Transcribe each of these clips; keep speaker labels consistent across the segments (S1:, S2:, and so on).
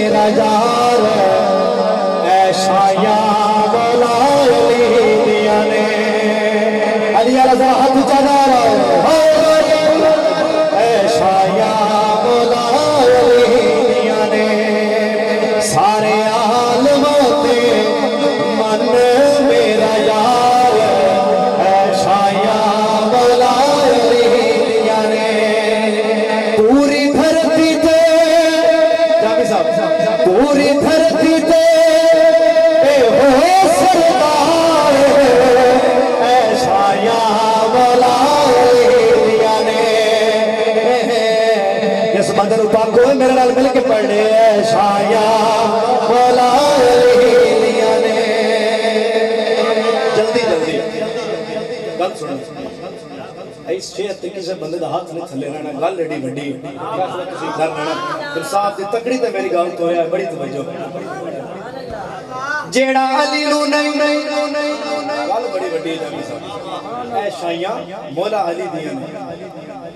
S1: मेरा यार ऐसा या बोला ने अली वाला जरा हाथ ऊंचा कर ऐसा या बोला ने सारे आलमों ते मन मेरा यार ऐसा या बोला ने पूरी धरती ते पूरी धरती ते हो सरदार ऐसा या बोला ने इस बदन पाक को मेरे नाल मिल के पढ़ ले ऐसा या बोला ने जल्दी जल्दी गल सुनो इस शेर ते किसी बंदे दा हाथ नहीं थले रहना गल एडी वड्डी तुसी कर लेना इंसाफ दी तकड़ी ते मेरी गल तो है बड़ी तवज्जो जेड़ा अली नु नहीं गल बड़ी वड्डी जानी साहब ऐ शाइयां मौला अली दियां ने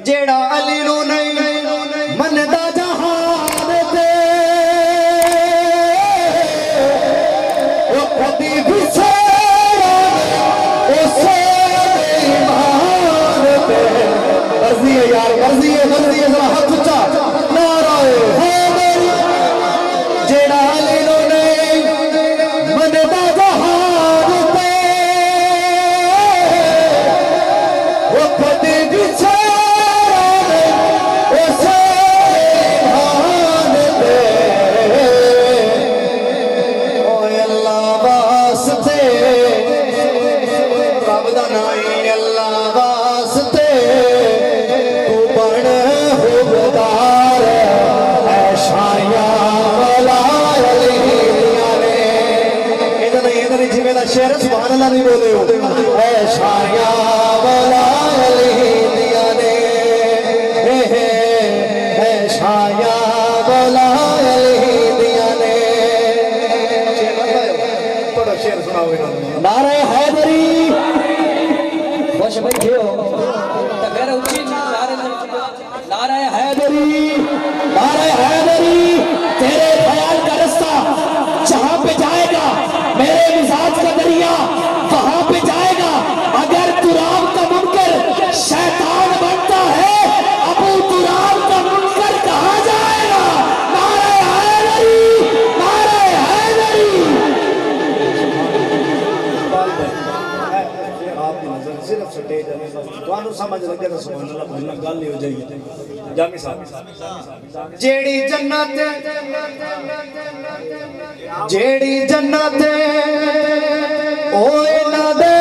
S1: जेड़ा अली नु नहीं मनदा जहान ते ओ कदी विछड़ा उसे मर्जी है यार मर्जी है जरा हाथ ऊंचा नाराए हैदरी जेड़ा अली नु नहीं मनदा जहान ते वो कदी विछड़ा उसे मान ते ओ अल्लाह वास्ते रब दा नाम अल्लाह वास्ते शेर सुभान अल्लाह नहीं बोले हो ऐसा या बोला दिया ने ऐसा या बोला दिया ने थोड़ा शेर सुनाओ नारे हैदरी खुश बैठे हो तो फिर ऊंची नारे हैदरी तेरे ख्याल का रास्ता जहां पे जाएगा मेरे मिजाज का दरिया वहां पे जाएगा अगर तुराब का मुनकर शैतान बनता है अबू तुराब का मुनकर कहां जाएगा नारे हैदरी आपकी नजर सिर्फ स्टेज है समझ लगे तो सुभान अल्लाह बोलना गल ही हो जाएगी जामी साहब जेड़ी जन्नत ओए ना दे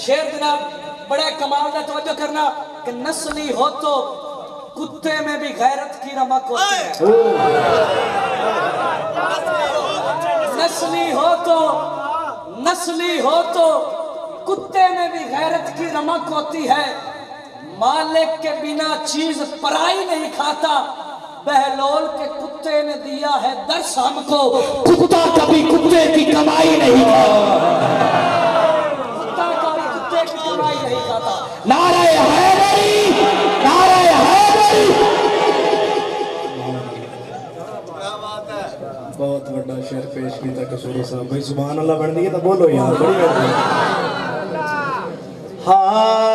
S1: शेर जनाब बड़ा कमाल का तवज्जो करना कि नस्ली हो तो कुत्ते में भी गैरत की रमक होती है नस्ली हो तो कुत्ते में भी गैरत की रमक होती है मालिक के बिना चीज पराई नहीं खाता बहलोल के कुत्ते ने दिया है दर्श हमको कुत्ता कभी कुत्ते की कमाई नहीं खाता नारे हैदरी बहुत बड़ा शेर पेश किया कसूरी साहब भाई सुभान अल्लाह बन दी तो बोलो यार बड़ी
S2: हाँ